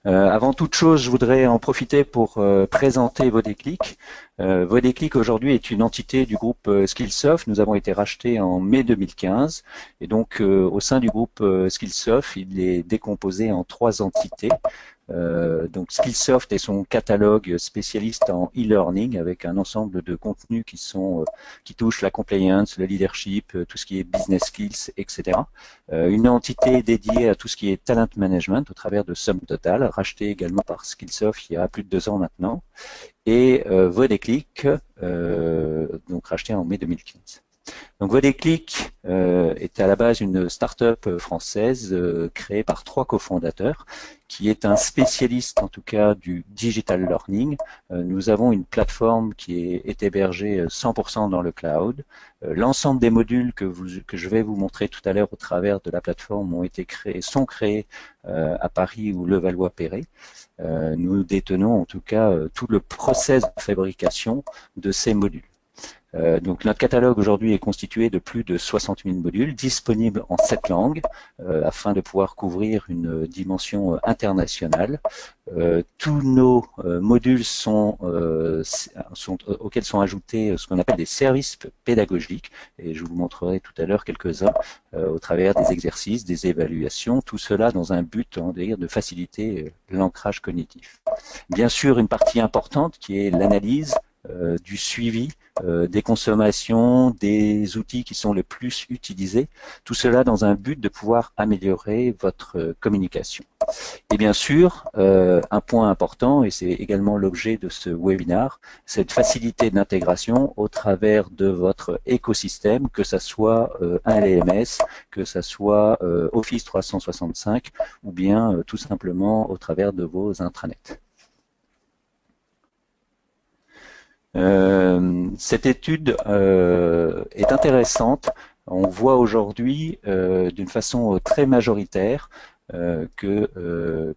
Avant toute chose, je voudrais en profiter pour présenter Vodéclic. Vodéclic aujourd'hui est une entité du groupe Skillsoft. Nous avons été rachetés en mai 2015 et donc au sein du groupe Skillsoft, il est décomposé en 3 entités. Donc Skillsoft est son catalogue spécialiste en e-learning avec un ensemble de contenus qui touchent la compliance, le leadership, tout ce qui est business skills, etc. Une entité dédiée à tout ce qui est talent management au travers de SumTotal, racheté également par Skillsoft il y a plus de 2 ans maintenant, et Vodéclic, donc racheté en mai 2015. Donc Vodéclic est à la base une start-up française créée par 3 cofondateurs qui est un spécialiste en tout cas du digital learning. Nous avons une plateforme qui est hébergée 100% dans le cloud. L'ensemble des modules que je vais vous montrer tout à l'heure au travers de la plateforme sont créés à Paris ou Levallois-Perret. Nous détenons en tout cas tout le process de fabrication de ces modules. Donc notre catalogue aujourd'hui est constitué de plus de 60 000 modules disponibles en 7 langues afin de pouvoir couvrir une dimension internationale. Tous nos modules auxquels sont ajoutés ce qu'on appelle des services pédagogiques et je vous montrerai tout à l'heure quelques-uns au travers des exercices, des évaluations, tout cela dans un but de faciliter l'ancrage cognitif. Bien sûr, une partie importante qui est l'analyse du suivi des consommations, des outils qui sont les plus utilisés, tout cela dans un but de pouvoir améliorer votre communication. Et bien sûr, un point important, et c'est également l'objet de ce webinaire, cette facilité d'intégration au travers de votre écosystème, que ce soit un LMS, que ce soit Office 365 ou bien tout simplement au travers de vos intranets. Cette étude est intéressante. On voit aujourd'hui d'une façon très majoritaire que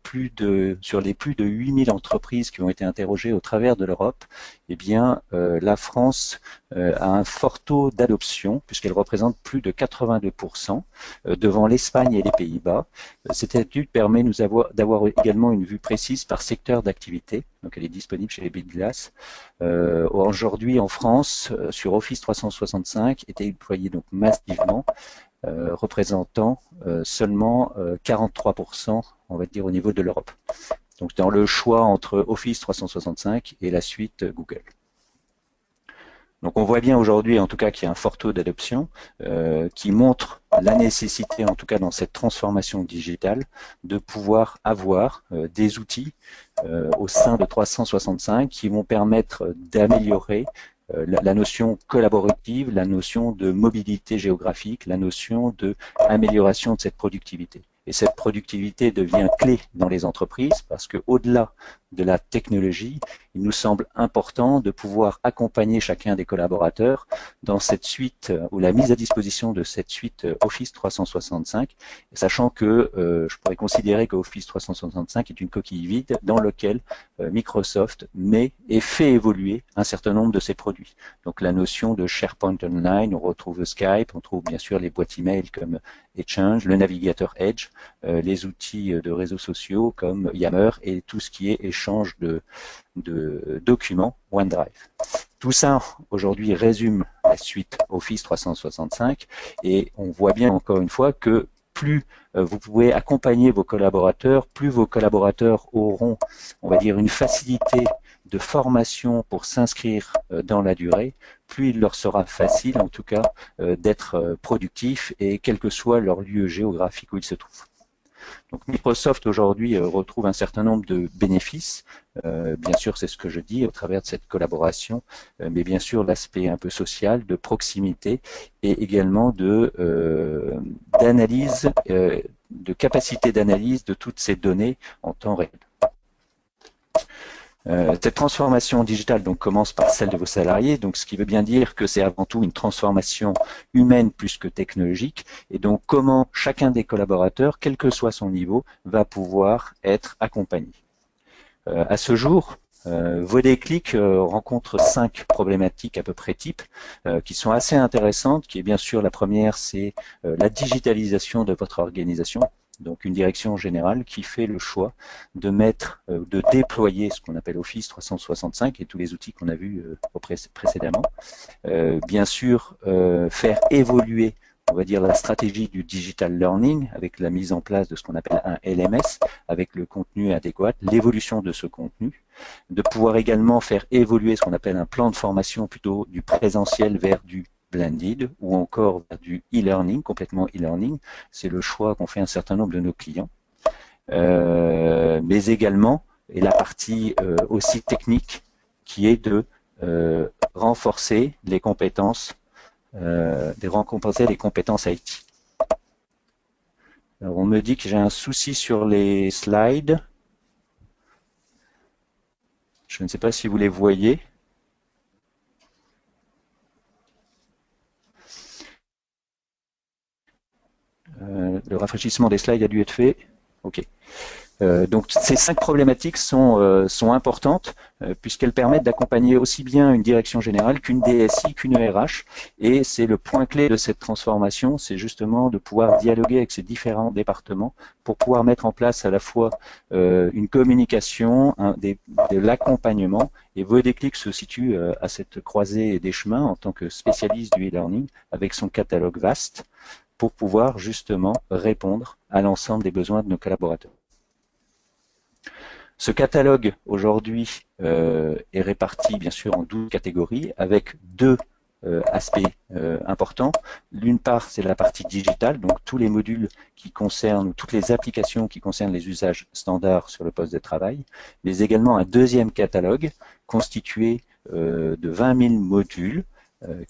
sur les plus de 8000 entreprises qui ont été interrogées au travers de l'Europe, eh bien, la France a un fort taux d'adoption puisqu'elle représente plus de 82% devant l'Espagne et les Pays-Bas. Cette étude permet d'avoir également une vue précise par secteur d'activité. Donc, elle est disponible chez les Big-Glass. Aujourd'hui, en France, sur Office 365, était déployé donc massivement, représentant seulement 43%, on va dire, au niveau de l'Europe. Donc, dans le choix entre Office 365 et la suite Google. Donc, on voit bien aujourd'hui, en tout cas, qu'il y a un fort taux d'adoption qui montre la nécessité, en tout cas dans cette transformation digitale, de pouvoir avoir des outils au sein de 365 qui vont permettre d'améliorer la notion collaborative, la notion de mobilité géographique, la notion d'amélioration de cette productivité. Et cette productivité devient clé dans les entreprises parce qu'au-delà de la technologie, il nous semble important de pouvoir accompagner chacun des collaborateurs dans cette suite ou la mise à disposition de cette suite Office 365, sachant que je pourrais considérer que Office 365 est une coquille vide dans laquelle Microsoft met et fait évoluer un certain nombre de ses produits. Donc la notion de SharePoint Online, on retrouve Skype, on trouve bien sûr les boîtes email comme Exchange, le navigateur Edge, les outils de réseaux sociaux comme Yammer et tout ce qui est échange de documents OneDrive. Tout ça aujourd'hui résume la suite Office 365 et on voit bien encore une fois que plus vous pouvez accompagner vos collaborateurs, plus vos collaborateurs auront, on va dire, une facilité de formation pour s'inscrire dans la durée, plus il leur sera facile, en tout cas, d'être productifs et quel que soit leur lieu géographique où ils se trouvent. Donc Microsoft aujourd'hui retrouve un certain nombre de bénéfices. Bien sûr, c'est ce que je dis au travers de cette collaboration, mais bien sûr l'aspect un peu social, de proximité et également d'analyse, de capacité d'analyse de toutes ces données en temps réel. Cette transformation digitale donc commence par celle de vos salariés, donc ce qui veut bien dire que c'est avant tout une transformation humaine plus que technologique, et donc comment chacun des collaborateurs, quel que soit son niveau, va pouvoir être accompagné. À ce jour, Vodéclic rencontre 5 problématiques à peu près types qui sont assez intéressantes, qui est bien sûr la première, c'est la digitalisation de votre organisation. donc une direction générale qui fait le choix de de déployer ce qu'on appelle Office 365 et tous les outils qu'on a vus précédemment. Bien sûr, faire évoluer, on va dire, la stratégie du digital learning avec la mise en place de ce qu'on appelle un LMS, avec le contenu adéquat, l'évolution de ce contenu, de pouvoir également faire évoluer ce qu'on appelle un plan de formation plutôt du présentiel vers du blended ou encore vers du e-learning, complètement e-learning. C'est le choix qu'ont fait un certain nombre de nos clients. Mais également, et la partie aussi technique, qui est de renforcer les compétences, IT. Alors, on me dit que j'ai un souci sur les slides. Je ne sais pas si vous les voyez. Le rafraîchissement des slides a dû être fait. OK. Donc ces 5 problématiques sont importantes puisqu'elles permettent d'accompagner aussi bien une direction générale qu'une DSI, qu'une RH. Et c'est le point clé de cette transformation, c'est justement de pouvoir dialoguer avec ces différents départements pour pouvoir mettre en place à la fois une communication, de l'accompagnement. Et Vodéclic se situe à cette croisée des chemins en tant que spécialiste du e-learning avec son catalogue vaste pour pouvoir justement répondre à l'ensemble des besoins de nos collaborateurs. Ce catalogue aujourd'hui est réparti bien sûr en 12 catégories avec deux aspects importants. L'une part, c'est la partie digitale, donc tous les modules qui concernent, toutes les applications qui concernent les usages standards sur le poste de travail, mais également un deuxième catalogue constitué de 20 000 modules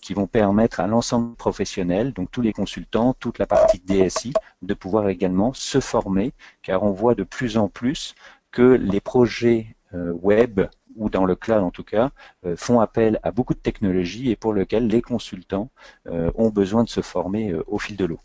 qui vont permettre à l'ensemble professionnel, donc tous les consultants, toute la partie DSI, de pouvoir également se former, car on voit de plus en plus que les projets web, ou dans le cloud en tout cas, font appel à beaucoup de technologies et pour lesquelles les consultants ont besoin de se former au fil de l'eau.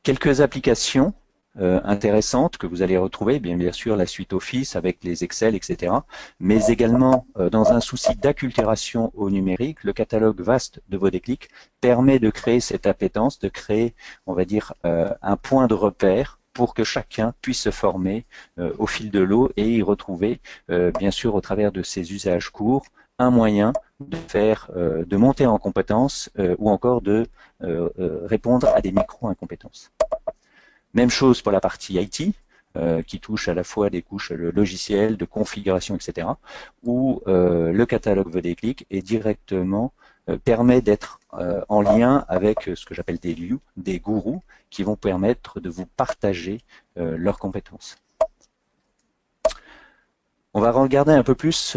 Quelques applications intéressantes que vous allez retrouver, bien sûr la suite Office avec les Excel, etc. Mais également, dans un souci d'acculturation au numérique, le catalogue vaste de Vodéclic permet de créer cette appétence, de créer, on va dire, un point de repère pour que chacun puisse se former au fil de l'eau et y retrouver, bien sûr, au travers de ses usages courts, un moyen de faire, de monter en compétences ou encore de répondre à des micro-incompétences. Même chose pour la partie IT, qui touche à la fois des couches logicielles, de configuration, etc., où le catalogue Vodéclic est directement permet d'être en lien avec ce que j'appelle des lieux, des gourous, qui vont permettre de vous partager leurs compétences. On va regarder un peu plus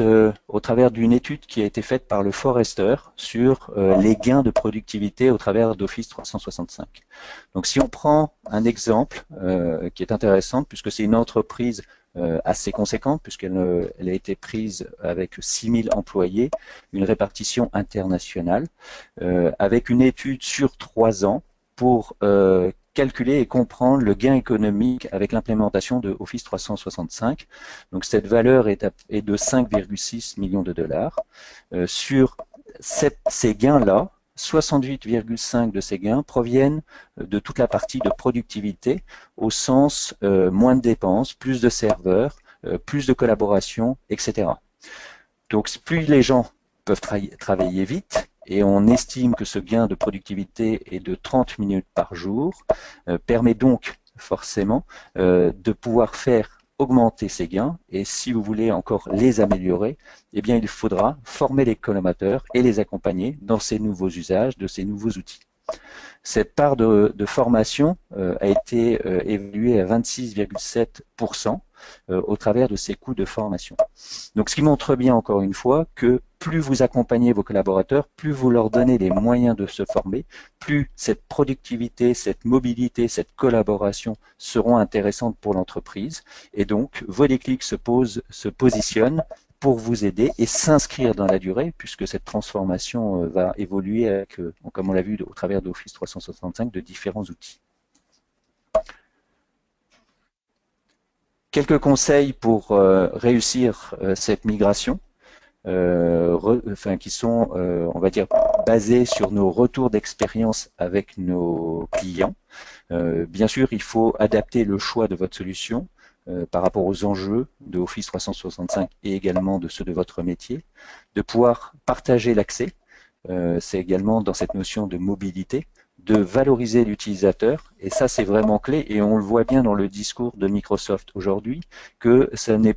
au travers d'une étude qui a été faite par le Forrester sur les gains de productivité au travers d'Office 365. Donc si on prend un exemple qui est intéressant, puisque c'est une entreprise assez conséquente, puisqu'elle a été prise avec 6000 employés, une répartition internationale, avec une étude sur 3 ans pour calculer et comprendre le gain économique avec l'implémentation de Office 365. Donc cette valeur est de 5,6 millions de dollars. Sur ces gains-là, 68,5 de ces gains proviennent de toute la partie de productivité, au sens moins de dépenses, plus de serveurs, plus de collaboration, etc. Donc plus les gens peuvent travailler vite, et on estime que ce gain de productivité est de 30 minutes par jour, permet donc forcément de pouvoir faire augmenter ces gains, et si vous voulez encore les améliorer, eh bien il faudra former les collaborateurs et les accompagner dans ces nouveaux usages, de ces nouveaux outils. Cette part de formation a été évaluée à 26,7% au travers de ces coûts de formation. Donc ce qui montre bien encore une fois que plus vous accompagnez vos collaborateurs, plus vous leur donnez les moyens de se former, plus cette productivité, cette mobilité, cette collaboration seront intéressantes pour l'entreprise. Et donc Vodéclic se positionne pour vous aider et s'inscrire dans la durée, puisque cette transformation va évoluer avec, comme on l'a vu au travers d'Office 365, de différents outils. Quelques conseils pour réussir cette migration, qui sont, on va dire, basé sur nos retours d'expérience avec nos clients. Bien sûr, il faut adapter le choix de votre solution par rapport aux enjeux de Office 365 et également de ceux de votre métier, de pouvoir partager l'accès, c'est également dans cette notion de mobilité, de valoriser l'utilisateur, et ça c'est vraiment clé, et on le voit bien dans le discours de Microsoft aujourd'hui, que ce n'est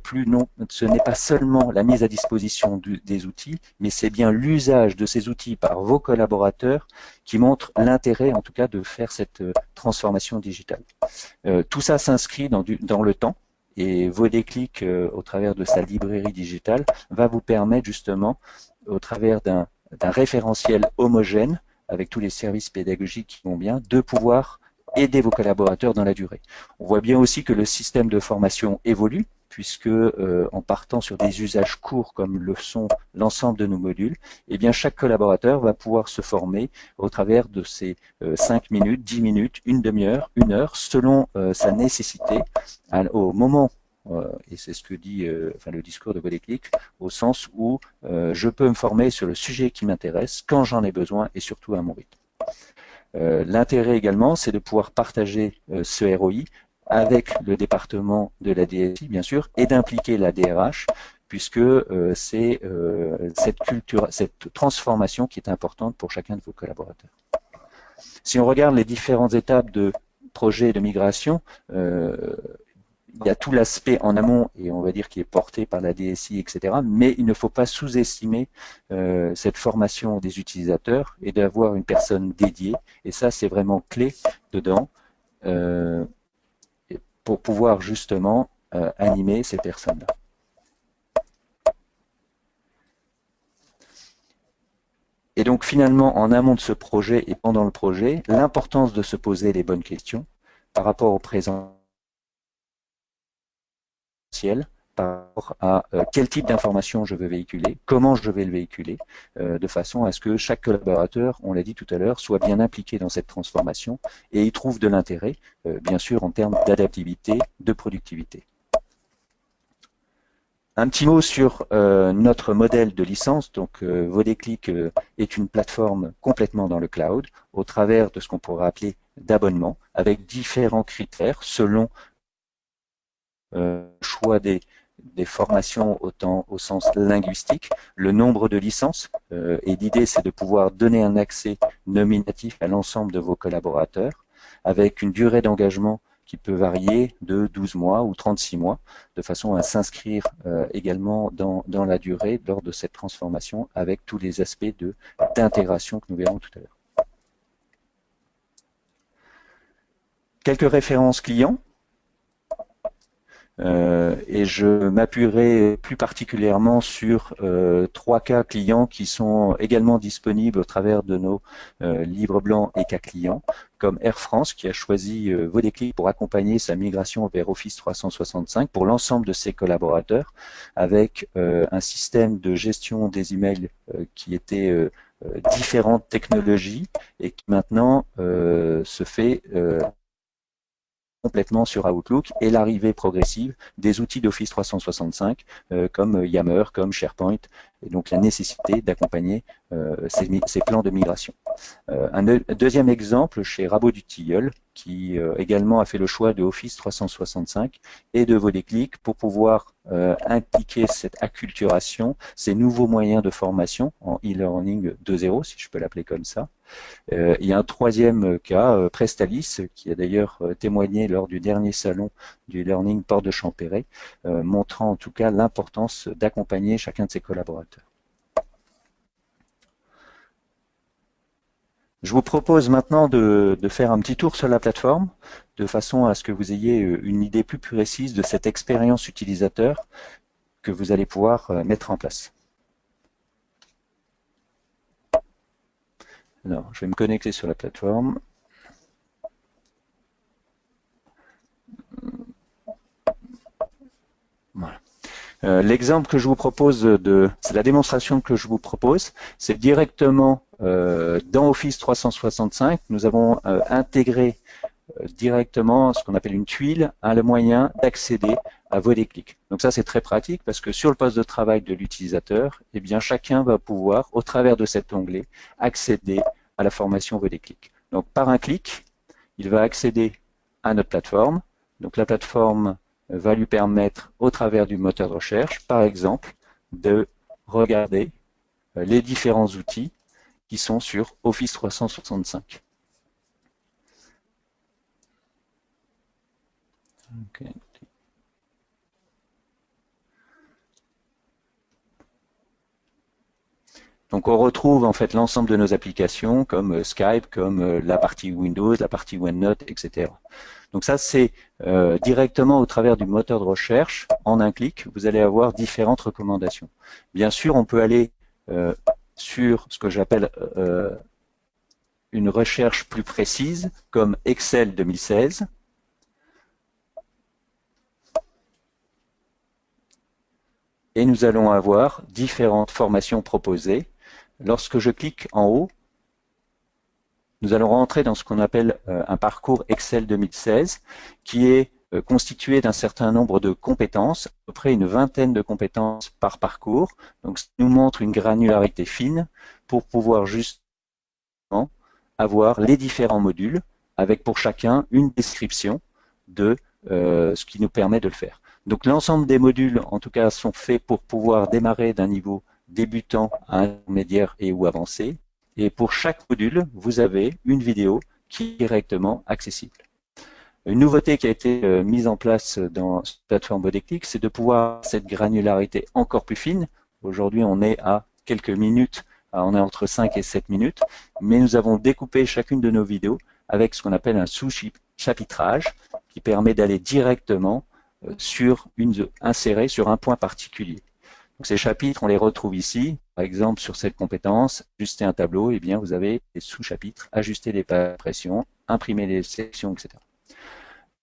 pas seulement la mise à disposition des outils, mais c'est bien l'usage de ces outils par vos collaborateurs qui montre l'intérêt en tout cas de faire cette transformation digitale. Tout ça s'inscrit dans le temps, et vos déclics au travers de sa librairie digitale va vous permettre justement, au travers d'un référentiel homogène, avec tous les services pédagogiques qui vont bien, de pouvoir aider vos collaborateurs dans la durée. On voit bien aussi que le système de formation évolue, puisque en partant sur des usages courts comme le sont l'ensemble de nos modules, eh bien chaque collaborateur va pouvoir se former au travers de ces 5 minutes, 10 minutes, une demi-heure, une heure, selon sa nécessité, au moment et c'est ce que dit le discours de Vodéclic, au sens où je peux me former sur le sujet qui m'intéresse, quand j'en ai besoin et surtout à mon rythme. L'intérêt également, c'est de pouvoir partager ce ROI avec le département de la DSI, bien sûr, et d'impliquer la DRH, puisque c'est cette transformation qui est importante pour chacun de vos collaborateurs. Si on regarde les différentes étapes de projet de migration, il y a tout l'aspect en amont, et on va dire qui est porté par la DSI, etc. Mais il ne faut pas sous-estimer cette formation des utilisateurs et d'avoir une personne dédiée. Et ça, c'est vraiment clé dedans pour pouvoir justement animer ces personnes-là. Et donc finalement, en amont de ce projet et pendant le projet, l'importance de se poser les bonnes questions par rapport au présent, par rapport à quel type d'information je veux véhiculer, comment je vais le véhiculer, de façon à ce que chaque collaborateur, on l'a dit tout à l'heure, soit bien impliqué dans cette transformation et y trouve de l'intérêt, bien sûr en termes d'adaptivité, de productivité. Un petit mot sur notre modèle de licence. Donc Vodéclic est une plateforme complètement dans le cloud, au travers de ce qu'on pourrait appeler d'abonnement, avec différents critères selon choix des formations autant au sens linguistique, le nombre de licences, et l'idée c'est de pouvoir donner un accès nominatif à l'ensemble de vos collaborateurs, avec une durée d'engagement qui peut varier de 12 mois ou 36 mois, de façon à s'inscrire également dans la durée lors de cette transformation, avec tous les aspects d'intégration que nous verrons tout à l'heure. Quelques références clients. Et je m'appuierai plus particulièrement sur 3 cas clients qui sont également disponibles au travers de nos livres blancs et cas clients, comme Air France qui a choisi Vodéclic pour accompagner sa migration vers Office 365 pour l'ensemble de ses collaborateurs, avec un système de gestion des emails qui était différentes technologies et qui maintenant se fait complètement sur Outlook, et l'arrivée progressive des outils d'Office 365 comme Yammer, comme SharePoint, et donc la nécessité d'accompagner ces plans de migration. Un deuxième exemple chez Rabot du Tilleul, qui également a fait le choix de Office 365 et de Vodéclic pour pouvoir impliquer cette acculturation, ces nouveaux moyens de formation en e-learning 2.0, si je peux l'appeler comme ça. Il y a un troisième cas, Prestalis, qui a d'ailleurs témoigné lors du dernier salon du e-learning Porte de Champéret, montrant en tout cas l'importance d'accompagner chacun de ses collaborateurs. Je vous propose maintenant de faire un petit tour sur la plateforme, de façon à ce que vous ayez une idée plus précise de cette expérience utilisateur que vous allez pouvoir mettre en place. Alors, je vais me connecter sur la plateforme. Voilà. L'exemple que je vous propose, c'est la démonstration que je vous propose, c'est directement dans Office 365, nous avons intégré directement ce qu'on appelle une tuile, le moyen d'accéder à vos déclics. Donc ça, c'est très pratique parce que sur le poste de travail de l'utilisateur, eh bien, chacun va pouvoir, au travers de cet onglet, accéder à la formation vos déclics. Donc par un clic, il va accéder à notre plateforme. Donc la plateforme va lui permettre, au travers du moteur de recherche, par exemple, de regarder les différents outils qui sont sur Office 365. Okay. Donc on retrouve en fait l'ensemble de nos applications comme Skype, comme la partie Windows, la partie OneNote, etc. Donc ça c'est directement au travers du moteur de recherche, en un clic, vous allez avoir différentes recommandations. Bien sûr, on peut aller sur ce que j'appelle une recherche plus précise, comme Excel 2016. Et nous allons avoir différentes formations proposées. Lorsque je clique en haut, nous allons rentrer dans ce qu'on appelle un parcours Excel 2016, qui est constitué d'un certain nombre de compétences, à peu près une vingtaine de compétences par parcours. Donc, ça nous montre une granularité fine pour pouvoir justement avoir les différents modules, avec pour chacun une description de ce qui nous permet de le faire. Donc l'ensemble des modules, en tout cas, sont faits pour pouvoir démarrer d'un niveau débutant à intermédiaire et ou avancé. Et pour chaque module, vous avez une vidéo qui est directement accessible. Une nouveauté qui a été mise en place dans cette plateforme Vodéclic, c'est de pouvoir cette granularité encore plus fine. Aujourd'hui, on est à quelques minutes, on est entre 5 et 7 minutes, mais nous avons découpé chacune de nos vidéos avec ce qu'on appelle un sous-chapitrage qui permet d'aller directement insérer sur un point particulier. Donc ces chapitres, on les retrouve ici. Par exemple, sur cette compétence, ajuster un tableau, eh bien, vous avez des sous-chapitres, ajuster les pressions, imprimer les sections, etc.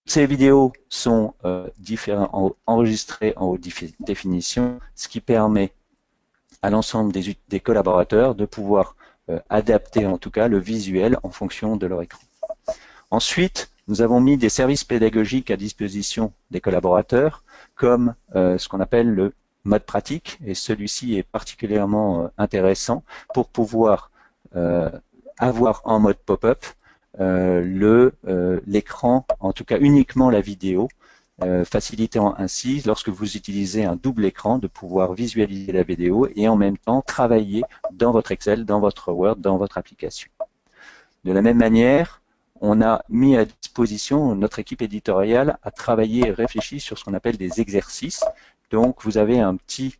Ces vidéos sont enregistrées en haute définition, ce qui permet à l'ensemble des collaborateurs de pouvoir adapter en tout cas le visuel en fonction de leur écran. Ensuite, nous avons mis des services pédagogiques à disposition des collaborateurs, comme ce qu'on appelle le mode pratique, et celui-ci est particulièrement intéressant pour pouvoir avoir en mode pop-up l'écran, en tout cas uniquement la vidéo, facilitant ainsi, lorsque vous utilisez un double écran, de pouvoir visualiser la vidéo et en même temps travailler dans votre Excel, dans votre Word, dans votre application. De la même manière, on a mis à disposition, notre équipe éditoriale a travaillé et réfléchi sur ce qu'on appelle des exercices. Donc, vous avez un petit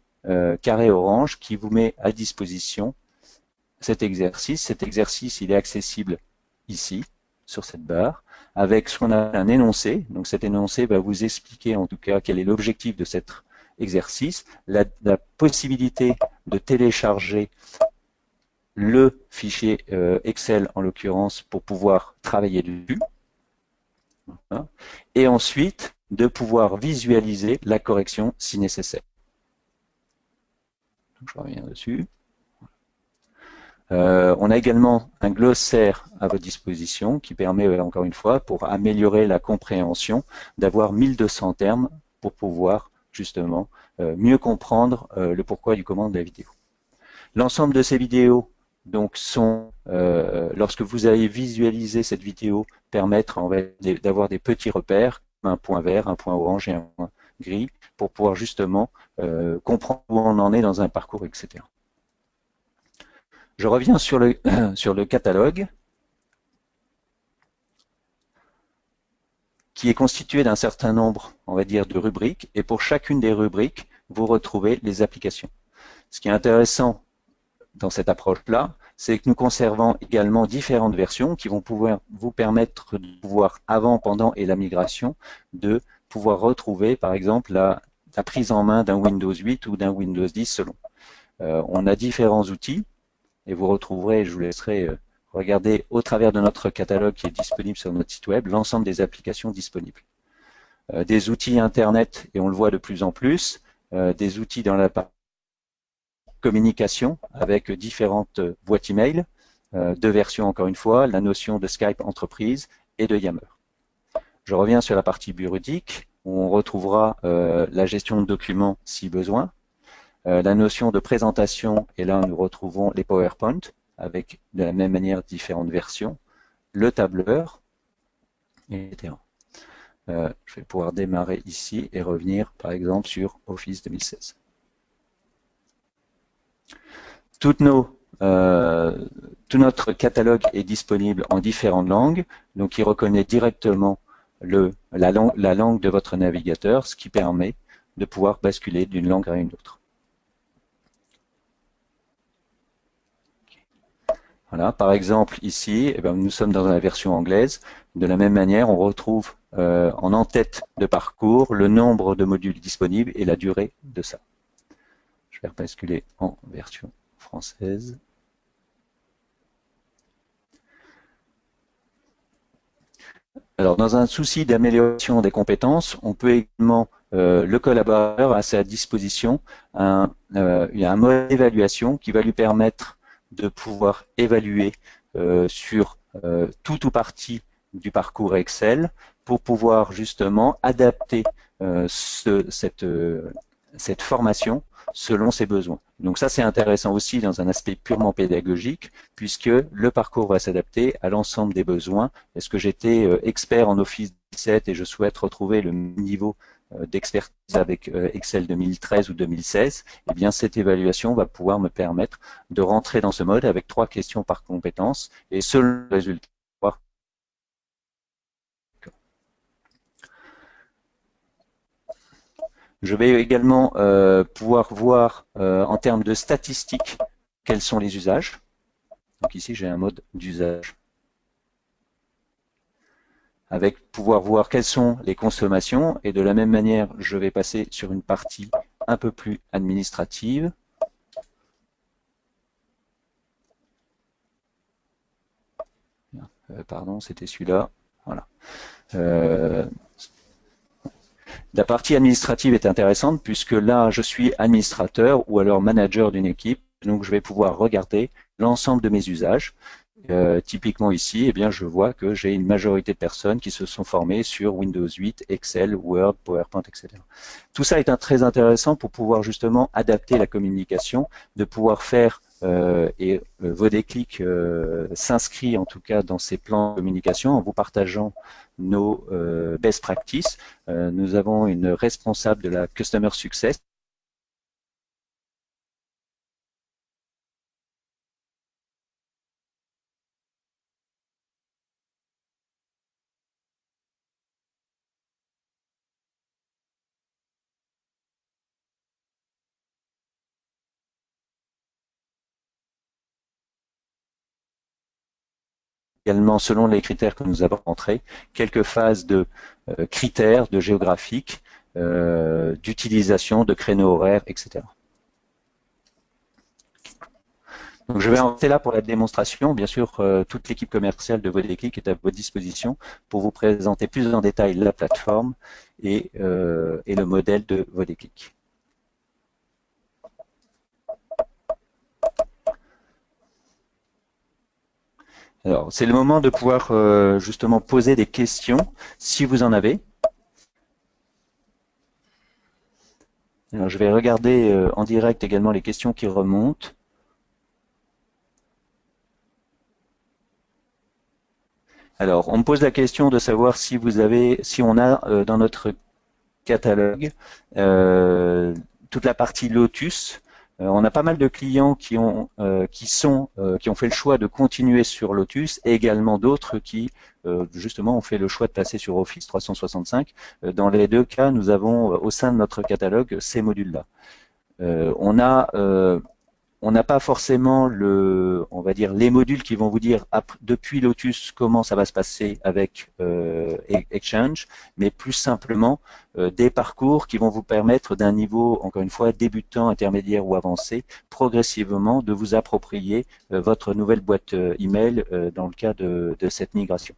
carré orange qui vous met à disposition cet exercice. Cet exercice, il est accessible ici, sur cette barre, avec ce qu'on a un énoncé. Donc, cet énoncé va vous expliquer en tout cas quel est l'objectif de cet exercice, la possibilité de télécharger le fichier Excel en l'occurrence pour pouvoir travailler dessus, et ensuite de pouvoir visualiser la correction si nécessaire. Donc, je reviens dessus. On a également un glossaire à votre disposition qui permet encore une fois, pour améliorer la compréhension, d'avoir 1200 termes pour pouvoir justement mieux comprendre le pourquoi du comment de la vidéo. L'ensemble de ces vidéos donc sont, lorsque vous allez visualiser cette vidéo, permettre d'avoir des petits repères, un point vert, un point orange et un point gris, pour pouvoir justement comprendre où on en est dans un parcours, etc. Je reviens sur le catalogue, qui est constitué d'un certain nombre, on va dire, de rubriques, et pour chacune des rubriques, vous retrouvez les applications. Ce qui est intéressant dans cette approche-là, c'est que nous conservons également différentes versions qui vont pouvoir vous permettre de pouvoir, avant, pendant et la migration, de pouvoir retrouver, par exemple, la prise en main d'un Windows 8 ou d'un Windows 10 selon. On a différents outils, et vous retrouverez, je vous laisserai regarder au travers de notre catalogue qui est disponible sur notre site web, l'ensemble des applications disponibles. Des outils Internet, et on le voit de plus en plus, des outils dans la communication avec différentes boîtes email, deux versions encore une fois, la notion de Skype entreprise et de Yammer. Je reviens sur la partie bureautique. où on retrouvera la gestion de documents si besoin, la notion de présentation, et là nous retrouvons les PowerPoint avec de la même manière différentes versions, le tableur, etc. Je vais pouvoir démarrer ici et revenir par exemple sur Office 2016. Tout notre catalogue est disponible en différentes langues, donc il reconnaît directement la langue de votre navigateur, ce qui permet de pouvoir basculer d'une langue à une autre. Voilà, par exemple ici, eh bien, nous sommes dans la version anglaise. De la même manière, on retrouve en en-tête de parcours le nombre de modules disponibles et la durée de ça. Je vais basculer en version française. Alors, dans un souci d'amélioration des compétences, on peut également, le collaborateur a à sa disposition un mode d'évaluation qui va lui permettre de pouvoir évaluer sur tout ou partie du parcours Excel pour pouvoir justement adapter cette formation selon ses besoins. Donc ça, c'est intéressant aussi dans un aspect purement pédagogique, puisque le parcours va s'adapter à l'ensemble des besoins. Est-ce que j'étais expert en Office 17 et je souhaite retrouver le niveau d'expertise avec Excel 2013 ou 2016, eh bien cette évaluation va pouvoir me permettre de rentrer dans ce mode avec 3 questions par compétence et selon le résultat. Je vais également pouvoir voir en termes de statistiques quels sont les usages. Donc ici j'ai un mode d'usage avec pouvoir voir quelles sont les consommations et de la même manière je vais passer sur une partie un peu plus administrative. Pardon, c'était celui-là. Voilà. La partie administrative est intéressante puisque là, je suis administrateur ou alors manager d'une équipe. Donc, je vais pouvoir regarder l'ensemble de mes usages. Typiquement ici, eh bien, je vois que j'ai une majorité de personnes qui se sont formées sur Windows 8, Excel, Word, PowerPoint, etc. Tout ça est très intéressant pour pouvoir justement adapter la communication, de pouvoir faire Vodéclic s'inscrit en tout cas dans ces plans de communication en vous partageant nos best practices. Nous avons une responsable de la Customer Success également selon les critères que nous avons rentrés, quelques phases de critères, de géographique, d'utilisation, de créneaux horaires, etc. Donc je vais en rester là pour la démonstration. Bien sûr, toute l'équipe commerciale de Vodéclic est à votre disposition pour vous présenter plus en détail la plateforme et le modèle de Vodéclic. Alors, c'est le moment de pouvoir justement poser des questions, si vous en avez. Alors, je vais regarder en direct également les questions qui remontent. Alors, on me pose la question de savoir si on a dans notre catalogue toute la partie Lotus. On a pas mal de clients qui ont fait le choix de continuer sur Lotus et également d'autres qui justement ont fait le choix de passer sur Office 365. Dans les deux cas, nous avons au sein de notre catalogue ces modules-là. On n'a pas forcément on va dire les modules qui vont vous dire depuis Lotus comment ça va se passer avec Exchange, mais plus simplement des parcours qui vont vous permettre d'un niveau, encore une fois, débutant, intermédiaire ou avancé, progressivement de vous approprier votre nouvelle boîte email dans le cas de cette migration.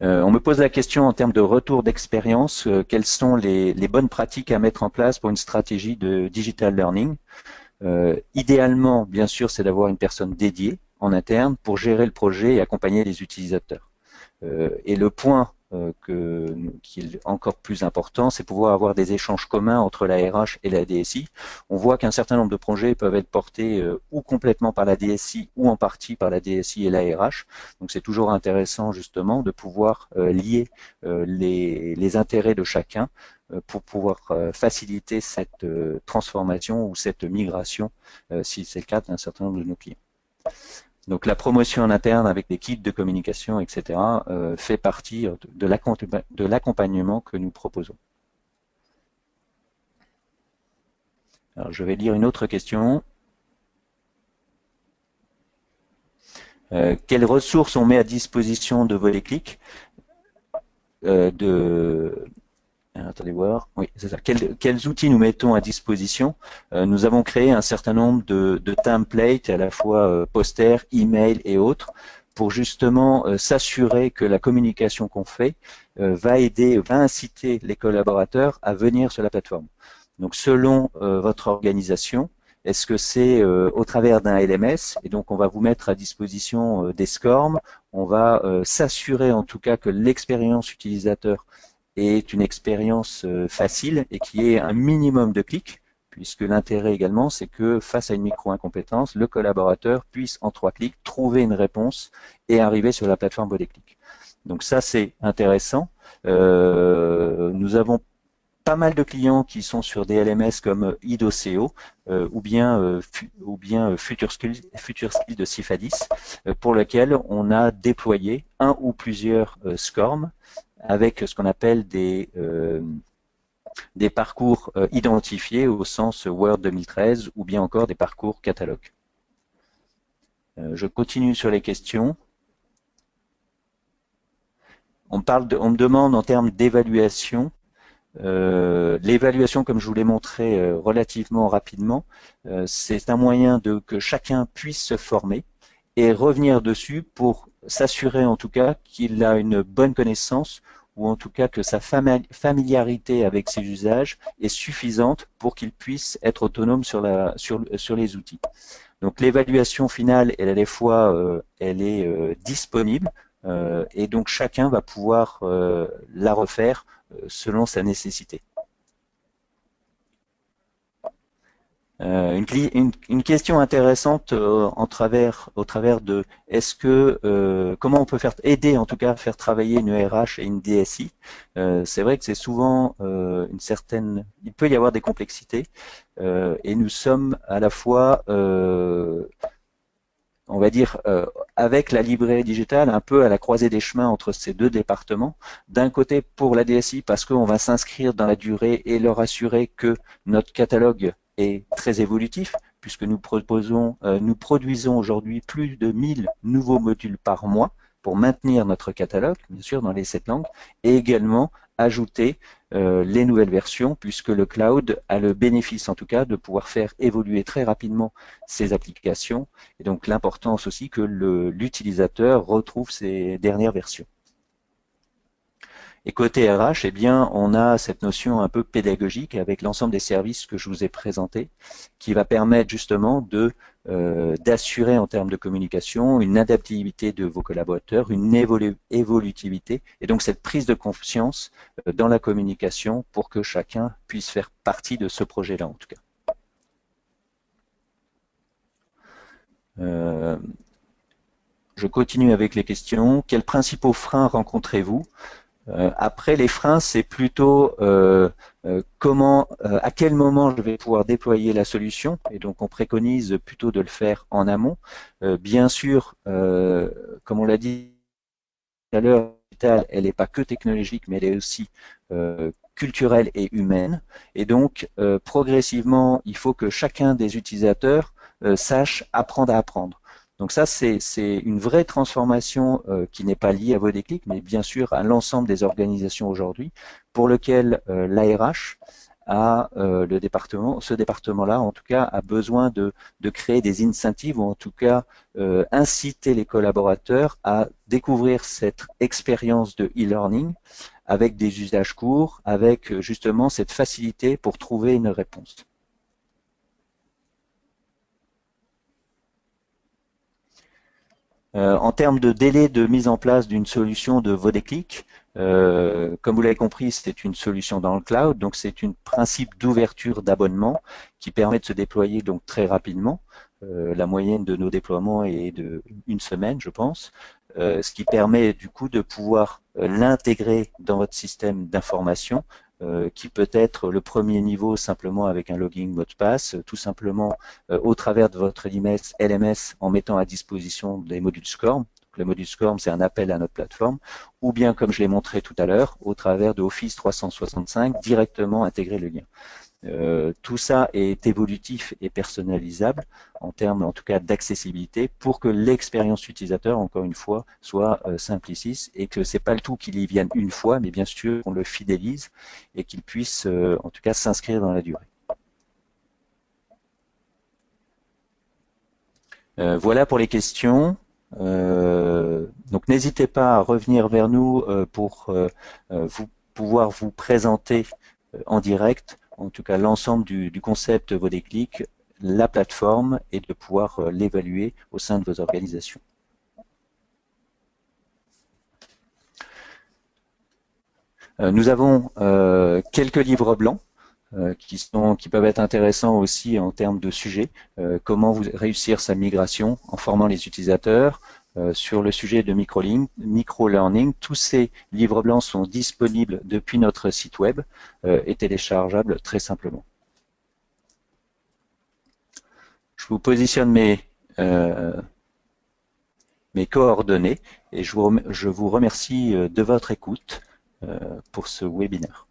On me pose la question en termes de retour d'expérience, quelles sont les bonnes pratiques à mettre en place pour une stratégie de digital learning. Idéalement, bien sûr, c'est d'avoir une personne dédiée en interne pour gérer le projet et accompagner les utilisateurs. Et le point qui est encore plus important, c'est pouvoir avoir des échanges communs entre la RH et la DSI. On voit qu'un certain nombre de projets peuvent être portés ou complètement par la DSI ou en partie par la DSI et la RH. Donc c'est toujours intéressant justement de pouvoir lier les intérêts de chacun pour pouvoir faciliter cette transformation ou cette migration, si c'est le cas d'un certain nombre de nos clients. Donc la promotion en interne avec des kits de communication, etc., fait partie de l'accompagnement que nous proposons. Alors je vais lire une autre question. Quelles ressources on met à disposition de Volley-Click attendez voir. Oui, c'est ça. Quels outils nous mettons à disposition? Nous avons créé un certain nombre de templates, à la fois posters, emails et autres, pour justement s'assurer que la communication qu'on fait va inciter les collaborateurs à venir sur la plateforme. Donc, selon votre organisation, est-ce que c'est au travers d'un LMS? Et donc, on va vous mettre à disposition des SCORM. On va s'assurer en tout cas que l'expérience utilisateur est une expérience facile et qui ait un minimum de clics, puisque l'intérêt également, c'est que face à une micro-incompétence, le collaborateur puisse en 3 clics trouver une réponse et arriver sur la plateforme Volley-Click. Donc ça, c'est intéressant. Nous avons pas mal de clients qui sont sur des LMS comme IDOCO ou bien FutureSkill de Cifadis, pour lequel on a déployé un ou plusieurs SCORM avec ce qu'on appelle des parcours identifiés au sens Word 2013 ou bien encore des parcours catalogue. Je continue sur les questions. On me demande en termes d'évaluation. L'évaluation, comme je vous l'ai montré relativement rapidement, c'est un moyen que chacun puisse se former et revenir dessus pour s'assurer en tout cas qu'il a une bonne connaissance ou en tout cas que sa familiarité avec ses usages est suffisante pour qu'il puisse être autonome sur les outils. Donc l'évaluation finale, elle est disponible et donc chacun va pouvoir la refaire selon sa nécessité. Une question intéressante au travers de comment on peut aider en tout cas à faire travailler une RH et une DSI. C'est vrai que c'est souvent il peut y avoir des complexités et nous sommes à la fois on va dire, avec la librairie digitale, un peu à la croisée des chemins entre ces deux départements. D'un côté, pour la DSI, parce qu'on va s'inscrire dans la durée et leur assurer que notre catalogue est très évolutif, puisque nous produisons aujourd'hui plus de 1000 nouveaux modules par mois pour maintenir notre catalogue, bien sûr, dans les 7 langues, et également ajouter les nouvelles versions, puisque le cloud a le bénéfice, en tout cas, de pouvoir faire évoluer très rapidement ses applications, et donc l'importance aussi que l'utilisateur retrouve ses dernières versions. Et côté RH, eh bien, on a cette notion un peu pédagogique avec l'ensemble des services que je vous ai présentés, qui va permettre justement d'assurer en termes de communication une adaptabilité de vos collaborateurs, une évolutivité, et donc cette prise de confiance dans la communication pour que chacun puisse faire partie de ce projet-là en tout cas. Je continue avec les questions. Quels principaux freins rencontrez-vous ? Après, les freins, c'est plutôt à quel moment je vais pouvoir déployer la solution, et donc on préconise plutôt de le faire en amont. Bien sûr, comme on l'a dit tout à l'heure, elle n'est pas que technologique, mais elle est aussi culturelle et humaine. Et donc, progressivement, il faut que chacun des utilisateurs sache apprendre à apprendre. Donc ça, c'est une vraie transformation qui n'est pas liée à Volley-Click, mais bien sûr à l'ensemble des organisations aujourd'hui, pour lequel l'ARH a ce département-là, en tout cas, a besoin de créer des incentives ou en tout cas inciter les collaborateurs à découvrir cette expérience de e-learning avec des usages courts, avec justement cette facilité pour trouver une réponse. En termes de délai de mise en place d'une solution de Vodéclic, comme vous l'avez compris, c'est une solution dans le cloud, donc c'est un principe d'ouverture d'abonnement qui permet de se déployer donc très rapidement. La moyenne de nos déploiements est de une semaine, je pense, ce qui permet du coup de pouvoir l'intégrer dans votre système d'information, qui peut être le premier niveau simplement avec un login mot de passe, tout simplement au travers de votre LMS en mettant à disposition des modules SCORM. Le module SCORM, c'est un appel à notre plateforme, ou bien, comme je l'ai montré tout à l'heure, au travers de Office 365, directement intégrer le lien. Tout ça est évolutif et personnalisable en termes, en tout cas, d'accessibilité pour que l'expérience utilisateur, encore une fois, soit simpliciste et que c'est pas le tout qu'il y vienne une fois, mais bien sûr qu'on le fidélise et qu'il puisse, en tout cas, s'inscrire dans la durée. Voilà pour les questions. Donc n'hésitez pas à revenir vers nous pour pouvoir vous présenter en direct, en tout cas l'ensemble du concept Vodéclic, la plateforme et de pouvoir l'évaluer au sein de vos organisations. Nous avons quelques livres blancs qui peuvent être intéressants aussi en termes de sujets. Comment réussir sa migration en formant les utilisateurs, sur le sujet de micro-learning. Tous ces livres blancs sont disponibles depuis notre site web et téléchargeables très simplement. Je vous positionne mes coordonnées et je vous remercie de votre écoute pour ce webinaire.